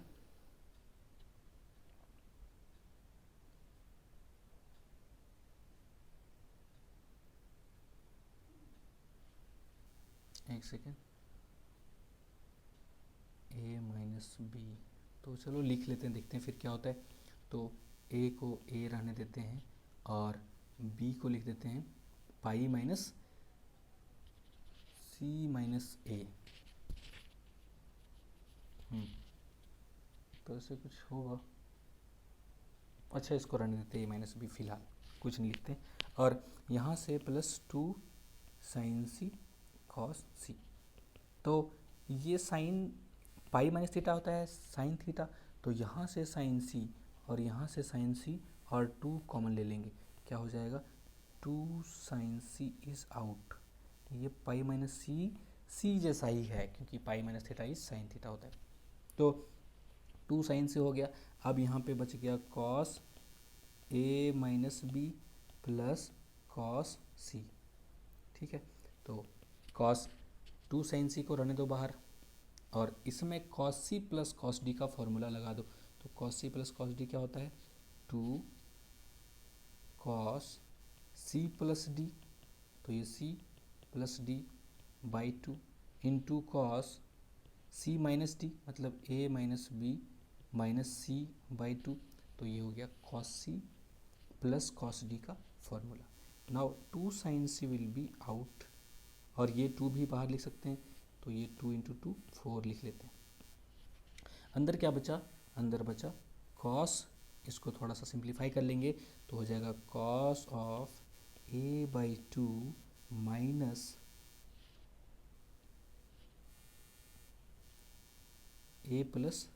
एक सेकेंड, a माइनस बी, तो चलो लिख लेते हैं, देखते हैं फिर क्या होता है। तो a को a रहने देते हैं और b को लिख देते हैं पाई माइनस सी माइनस ए। तो ऐसे कुछ होगा, अच्छा इसको रहने देते हैं a माइनस बी, फिलहाल कुछ नहीं लिखते। और यहाँ से प्लस 2 साइन सी कॉस सी, तो ये साइन पाई माइनस थीटा होता है साइन थीटा, तो यहाँ से साइन सी और यहाँ से साइन सी और 2 कॉमन ले लेंगे, क्या हो जाएगा 2 साइन सी इज आउट। ये पाई माइनस सी जैसा ही है क्योंकि पाई minus theta is sine theta होता है। तो 2 साइन से हो गया। अब यहाँ पे बच गया cos A minus b plus cos सी, ठीक है। तो कॉस 2 साइन सी को रहने दो बाहर और इसमें कॉस सी प्लस कॉस डी का फॉर्मूला लगा दो। तो कॉस सी प्लस कॉस डी क्या होता है 2 कॉस सी प्लस डी, तो ये C plus D by 2 into cos C minus D मतलब A minus B minus C by 2, तो ये हो गया कॉस सी प्लस कॉस डी का formula. Now 2 sine C will be out और ये 2 भी बाहर लिख सकते हैं, तो ये 2 इंटू 2 4 लिख लेते हैं। अंदर क्या बचा, अंदर बचा कॉस, इसको थोड़ा सा सिंप्लीफाई कर लेंगे तो हो जाएगा cos of A by 2 minus A plus,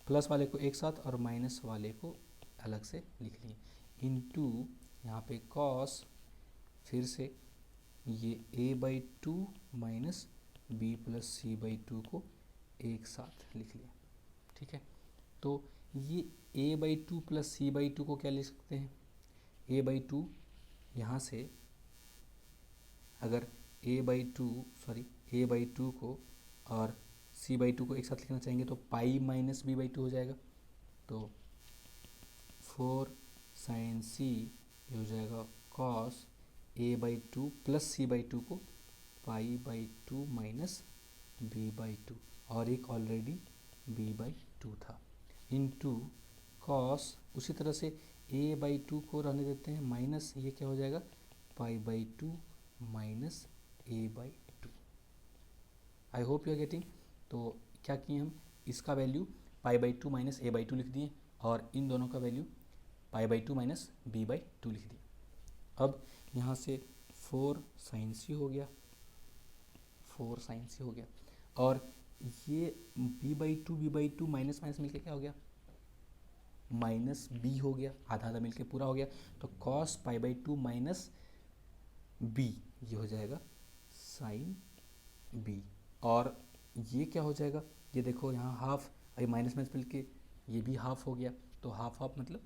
plus वाले को एक साथ और माइनस वाले को अलग से लिख लिए, इनटू यहाँ पे कॉस, फिर से ये a by 2 minus b plus c by 2 को एक साथ लिख लिया, ठीक है। तो ये a by 2 plus c by 2 को क्या लिख सकते हैं, a बाई 2 यहाँ से अगर a बाई 2 को और c बाई 2 को एक साथ लिखना चाहेंगे तो पाई माइनस बी बाई 2 हो जाएगा। तो 4 साइन सी ये हो जाएगा cos a by 2 plus c by 2 को pi by 2 minus b by 2 और एक ऑलरेडी b बाई 2 था, इनटू कॉस, उसी तरह से a बाई 2 को रहने देते हैं माइनस, ये क्या हो जाएगा pi by 2 minus a by 2। I hope you are getting. तो क्या किए हम, इसका value pi by 2 minus a by 2 लिख दिए और इन दोनों का value pi by 2 minus b by 2 लिख दिया। अब यहाँ से 4 साइन सी हो गया, 4 साइन सी हो गया और ये b बाई 2 माइनस माइनस मिलके क्या हो गया माइनस b हो गया, आधा आधा मिलके पूरा हो गया। तो cos pi by 2 minus b ये हो जाएगा साइन b, और ये क्या हो जाएगा, ये देखो यहाँ हाफ, अभी माइनस माइनस मिलके ये भी हाफ हो गया, तो हाफ हाफ मतलब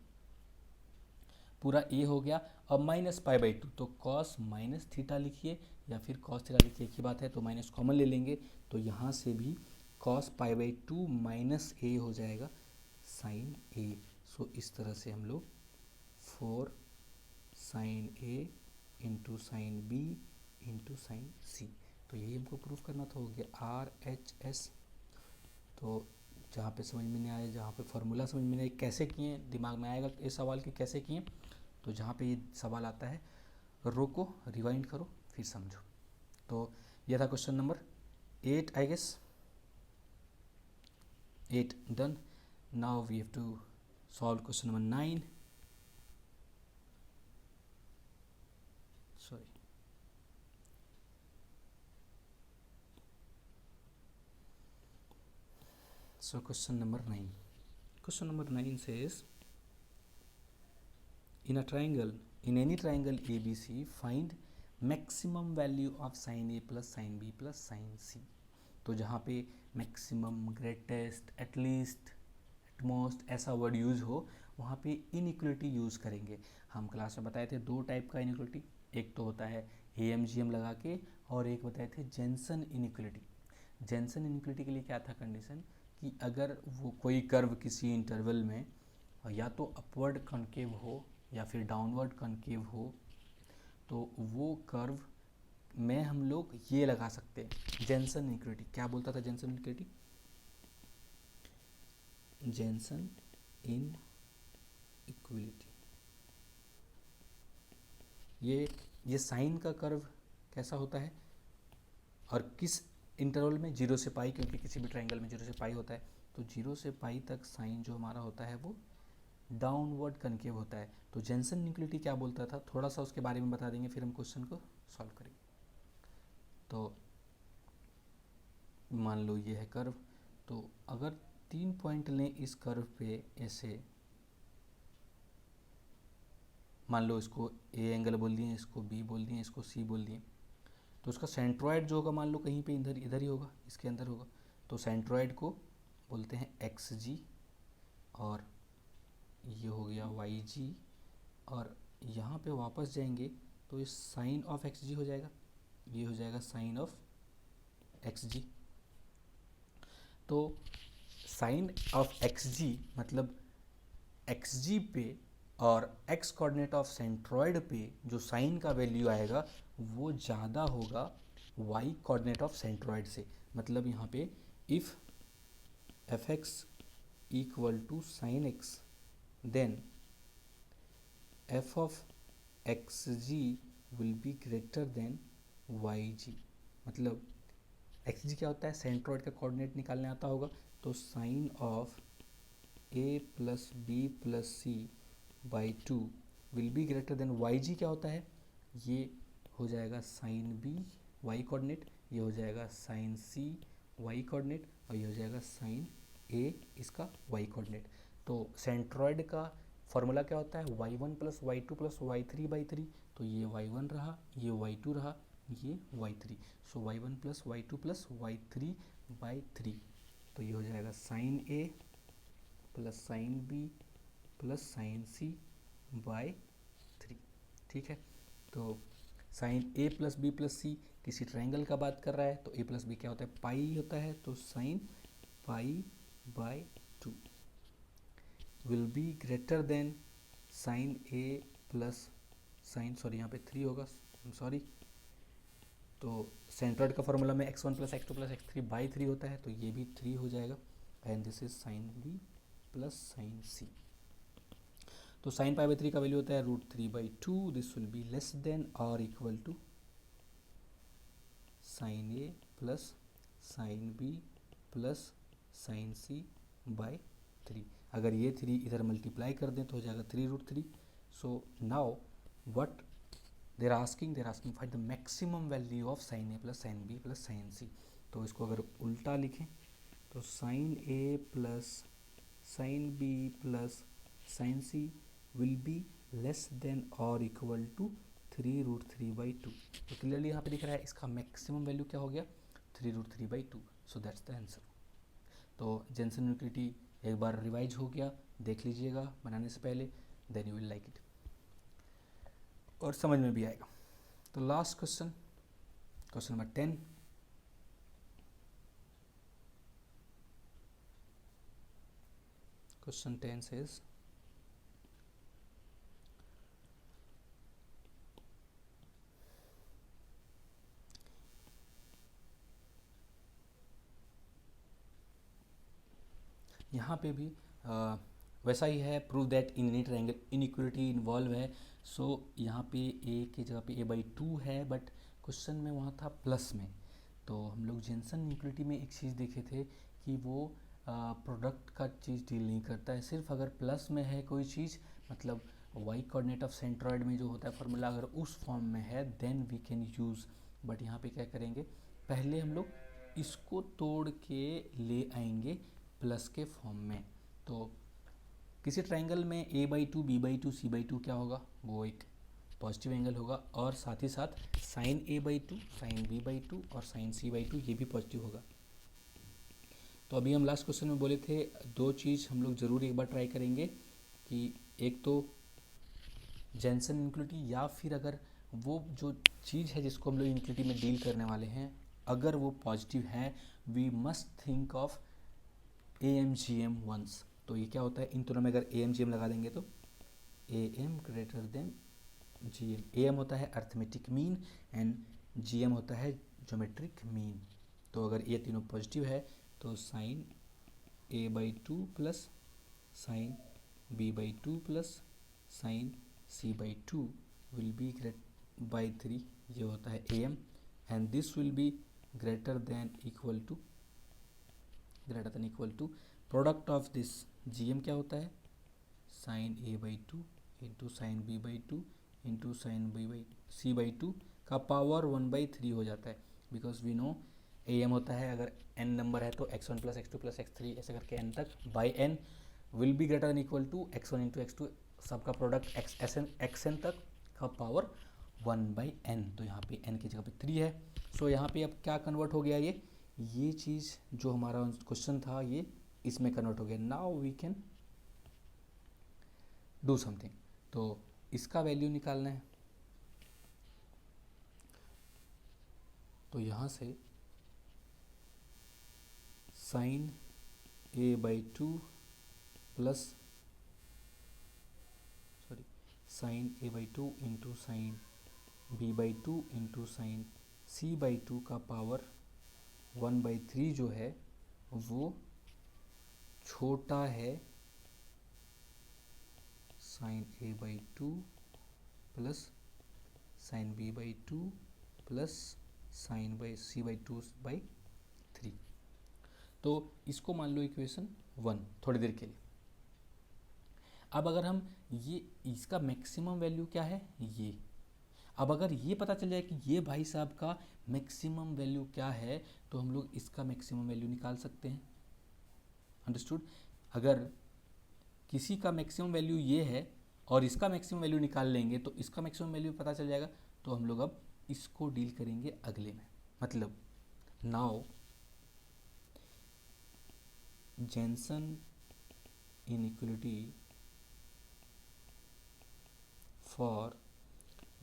पूरा a हो गया। अब माइनस पाई बाई 2, तो कॉस माइनस थीटा लिखिए या फिर कॉस थीटा लिखिए, एक ही बात है, तो माइनस कॉमन ले लेंगे, तो यहाँ से भी cos pi by 2 minus a हो जाएगा साइन a। सो इस तरह से हम लोग 4 sine a into sine b into sine c, तो यही हमको प्रूफ करना था, हो गया RHS। तो जहाँ पे समझ में नहीं आया, जहाँ पे फॉर्मूला समझ में नहीं आया कैसे किए, दिमाग में आएगा ये सवाल कि कैसे किए, तो जहाँ पे ये सवाल आता है रोको, रिवाइंड करो, फिर समझो। तो यह था question number 8 I guess, 8 done. Now we have to solve question number 9। Sorry, so question number 9. Question number 9 says, in any triangle ABC, find maximum value of sin A plus sin B plus sin C। तो जहाँ पे maximum, greatest, at least most ऐसा word use हो वहाँ पे inequality use करेंगे। हम class में बताए थे दो टाइप का इनइक्वलिटी, एक तो होता है AMGM लगा के, और एक बताए थे जेंसन इनइक्वलिटी। जेंसन इनइक्वलिटी के लिए क्या था कंडीशन कि अगर वो कोई कर्व किसी इंटरवल में या तो अपवर्ड कॉन्केव हो या फिर डाउनवर्ड कॉन्केव हो, तो वो कर्व में हम लोग ये लगा सकते हैं जेंसन इनइक्वलिटी। क्या बोलता था जेंसन इनइक्वलिटी? जेंसन इनइक्वलिटी ये साइन का कर्व कैसा होता है और किस इंटरवल में, 0 से पाई, क्योंकि किसी भी ट्रायंगल में 0 से पाई होता है, तो 0 से पाई तक साइन जो हमारा होता है वो डाउनवर्ड कनकेव होता है। तो जेंसन इनइक्वलिटी क्या बोलता था, थोड़ा सा उसके बारे में बता देंगे, फिर हम क्वेश्चन को सॉल्व करेंगे। तो मान लो ये है कर्व, तो अगर 3 पॉइंट लें इस कर्व पे ऐसे, मान लो इसको ए एंगल बोल दिए, इसको बी बोल दिए, इसको सी बोल दिए, तो उसका सेंट्रॉयड जो होगा मान लो कहीं पे इधर ही होगा, इसके अंदर होगा, तो सेंट्रॉयड को बोलते हैं XG, और ये हो गया YG, और यहाँ पे वापस जाएंगे तो इस साइन ऑफ XG हो जाएगा, ये हो जाएगा साइन ऑफ XG। तो साइन ऑफ XG मतलब XG पे और x कोऑर्डिनेट ऑफ सेंट्रॉयड पे जो साइन का वैल्यू आएगा वो ज़्यादा होगा y कोऑर्डिनेट ऑफ सेंट्रॉयड से। मतलब यहाँ पे if fx equal to sine x then f of xg will be greater than yg। मतलब xg क्या होता है, सेंट्रॉयड का कोऑर्डिनेट निकालने आता होगा, तो sine of a plus B plus c by 2 will be greater than YG। क्या होता है, ये हो जाएगा साइन बी y कोऑर्डिनेट, ये हो जाएगा साइन सी y कोऑर्डिनेट, और ये हो जाएगा साइन a इसका y कोऑर्डिनेट। तो सेंट्रॉयड का फॉर्मूला क्या होता है, y1 plus y2 plus y3 by 3, तो ये y1 रहा, ये y2 रहा, ये y3, so y1 plus y2 plus y3 by 3, तो ये हो जाएगा sine a plus sine B plus sine C by 3। ठीक है, तो sine a plus B plus C किसी ट्रायंगल का बात कर रहा है, तो a प्लस बी क्या होता है, पाई होता है, तो sine pi by 2 will be greater than sine a plus sine, sorry यहाँ पे 3 होगा, सॉरी, तो सेंट्रॉयड का फॉर्मूला में x1 plus x2 plus x3 by 3 होता है, तो ये भी 3 हो जाएगा, and this is sine b plus sine c। तो साइन पाई बाई 3 का वैल्यू होता है √3/2, this will be less than और equal to sine a plus sine b plus sine c by 3। अगर ये 3 इधर मल्टीप्लाई कर दें तो हो जाएगा 3√3। So now what they're asking find the maximum value of sine a plus sine b plus sine c। तो इसको अगर उल्टा लिखें तो sine a plus sine b plus sine c will be less than और इक्वल टू 3√3/2। तो clearly यहाँ पे दिख रहा है इसका मैक्सिमम वैल्यू क्या हो गया, 3√3/2। So that's the answer. तो जेंसन इनइक्वलिटी एक बार रिवाइज हो गया, देख लीजिएगा बनाने से पहले, then you will like it और समझ में भी आएगा। तो last question, question number 10, question 10 says यहाँ पे भी वैसा ही है, prove that in any triangle inequality involve है। सो यहाँ पे a की जगह पे a/2 है, बट क्वेश्चन में वहाँ था प्लस में। तो हम लोग जेंसन इनइक्वलिटी में एक चीज़ देखे थे कि वो प्रोडक्ट का चीज़ डील नहीं करता है, सिर्फ अगर प्लस में है कोई चीज़, मतलब y कोऑर्डिनेट ऑफ सेंट्रॉयड में जो होता है फॉर्मूला अगर उस फॉर्म में है then we can use. But यहाँ पे क्या करेंगे, पहले हम लोग इसको तोड़ के ले आएंगे प्लस के फॉर्म में। तो किसी ट्रायंगल में a/2 b/2 c/2 क्या होगा, वो एक पॉजिटिव एंगल होगा, और साथ ही साथ साइन a/2 साइन b/2 और साइन c/2 ये भी पॉजिटिव होगा। तो अभी हम लास्ट क्वेश्चन में बोले थे दो चीज़ हम लोग ज़रूर एक बार ट्राई करेंगे कि एक तो जेंसन इनइक्वालिटी, या फिर अगर वो जो चीज़ है जिसको हम लोग इनइक्वालिटी में डील करने वाले हैं अगर वो पॉजिटिव है, we must think of AMGM once. तो ये क्या होता है, इन दोनों में अगर AMGM लगा देंगे तो AM greater than GM। AM होता है अर्थमेटिक मीन एंड GM होता है ज्योमेट्रिक मीन। तो अगर ये तीनों पॉजिटिव है तो sine A/2 plus sine B/2 plus sine C/2 will be great by 3, ये होता है AM, and this will be greater than equal to product of this GM क्या होता है, sine A/2 into sine B/2 into sine C/2 का power 1/3 हो जाता है, बिकॉज वी नो AM होता है अगर n नंबर है तो x1 plus x2 plus x3 ऐसे करके n तक, by n will be greater than equal to x1 into x2 सबका प्रोडक्ट xn तक का पावर 1/n। तो यहाँ पे n की जगह पे 3 है। सो यहाँ पे अब क्या कन्वर्ट हो गया, ये चीज़ जो हमारा क्वेश्चन था ये इसमें कन्वर्ट हो गया। Now we can do something. तो इसका वैल्यू निकालना है, तो यहाँ से sine A/2 plus sine A/2 into sine B/2 into sine C/2 का पावर 1/3 जो है वो छोटा है sine A/2 plus sine B/2 plus sine C/2/3। तो इसको मान लो इक्वेशन 1 थोड़ी देर के लिए। अब अगर हम ये इसका मैक्सिमम वैल्यू क्या है ये, अब अगर ये पता चल जाए कि ये भाई साहब का मैक्सिमम वैल्यू क्या है तो हम लोग इसका मैक्सिमम वैल्यू निकाल सकते हैं। अंडरस्टूड। अगर किसी का मैक्सिमम वैल्यू ये है और इसका मैक्सिमम वैल्यू निकाल लेंगे तो इसका मैक्सिमम वैल्यू पता चल जाएगा, तो हम लोग अब इसको डील करेंगे अगले में। मतलब now Jensen inequality for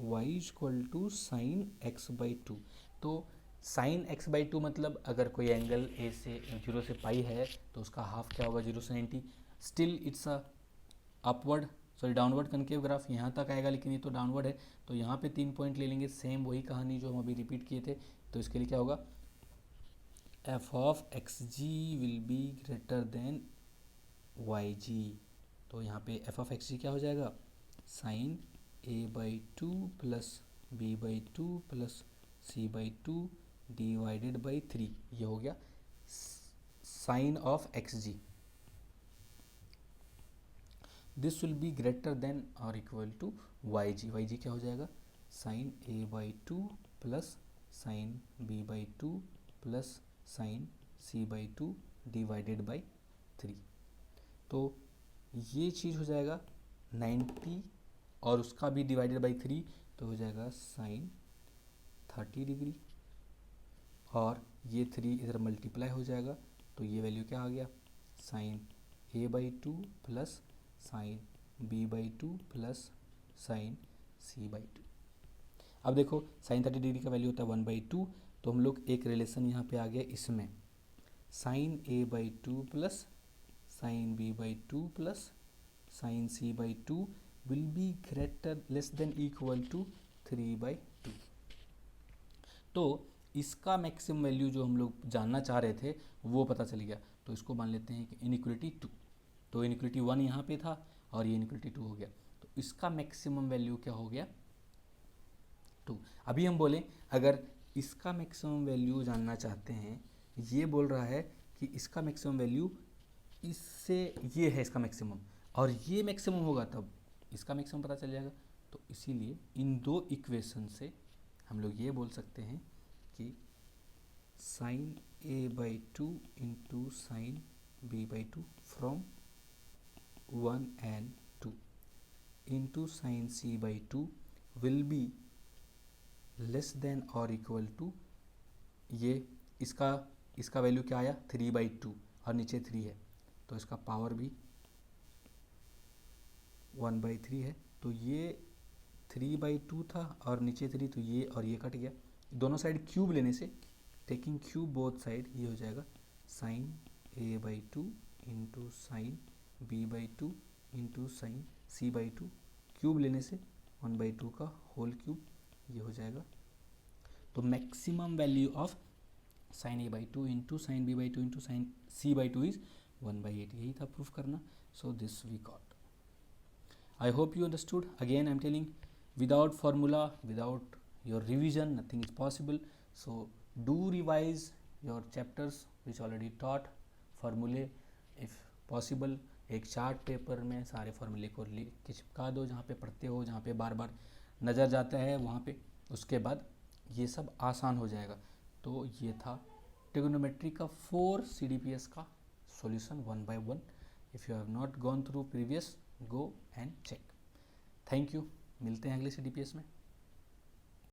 y equal to sine x/2। तो साइन x/2 मतलब अगर कोई एंगल A से 0 से पाई है तो उसका हाफ क्या होगा, 0 से 90। Still it's a downward concave graph, यहाँ तक आएगा लेकिन ये तो डाउनवर्ड है। तो यहाँ पे 3 पॉइंट ले लेंगे, सेम वही कहानी जो हम अभी रिपीट किए थे। तो इसके लिए क्या होगा, f of xg will be greater than yg। तो यहाँ पे f ऑफ xg क्या हो जाएगा, sine A/2 plus B/2 plus C/2 divided by 3, ये हो गया sine of xg। This will be greater than और इक्वल टू yg। yg क्या हो जाएगा, sine A/2 plus sine B/2 plus sine C/2 divided by 3। तो ये चीज़ हो जाएगा 90 और उसका भी डिवाइडेड बाई 3, तो हो जाएगा साइन 30 डिग्री, और ये 3 इधर मल्टीप्लाई हो जाएगा तो ये वैल्यू क्या आ गया, sine A/2 plus sine B/2 plus sine C/2। अब देखो साइन 30 डिग्री का वैल्यू होता है 1/2, तो हम लोग एक रिलेशन यहाँ पे आ गया इसमें, sine A/2 plus sine B/2 plus sine C/2 will be greater less than equal to 3/2। तो इसका मैक्सिमम वैल्यू जो हम लोग जानना चाह रहे थे वो पता चल गया। तो इसको मान लेते हैं कि इनइक्वालिटी 2। तो इनइक्वालिटी 1 यहाँ पे था और ये इनइक्वालिटी 2 हो गया। तो इसका मैक्सिमम वैल्यू क्या हो गया, 2। अभी हम बोलें अगर इसका मैक्सिमम वैल्यू जानना चाहते हैं, ये बोल रहा है कि इसका मैक्सिमम वैल्यू इससे ये है इसका मैक्सिमम, और ये मैक्सिमम होगा तब इसका मैक्सिमम पता चल जाएगा। तो इसीलिए इन दो इक्वेशन से हम लोग ये बोल सकते हैं कि sine A/2 into sine B/2 from 1 and 2 into sine C/2 will be less than और इक्वल टू, ये इसका वैल्यू क्या आया 3/2, और नीचे 3 है, तो इसका पावर भी 1/3 है। तो ये 3/2 था और नीचे 3, तो ये और ये कट गया। दोनों साइड क्यूब लेने से, टेकिंग क्यूब बोथ साइड, ये हो जाएगा sine a/2 into sine b/2 into sine c/2। Cube लेने से 1/2 का होल क्यूब, ये हो जाएगा। तो maximum value of sine a/2 into sine b/2 into sine c/2 is 1/8। यही था प्रूफ करना। So this we got. I hope you understood. Again, I'm telling, without formula, without your revision, nothing is possible. So do revise your chapters which already taught. Formulae, if possible, एक chart paper में सारे फॉर्मूले को लिख के चिपका दो, जहाँ पे पढ़ते हो, जहाँ पे बार बार नज़र जाता है वहाँ पे। उसके बाद ये सब आसान हो जाएगा। तो ये था ट्रिग्नोमेट्री का 4 CDPS का solution 1 by 1। If you have not gone through previous, go and check. Thank you. मिलते हैं अगले CDPS में।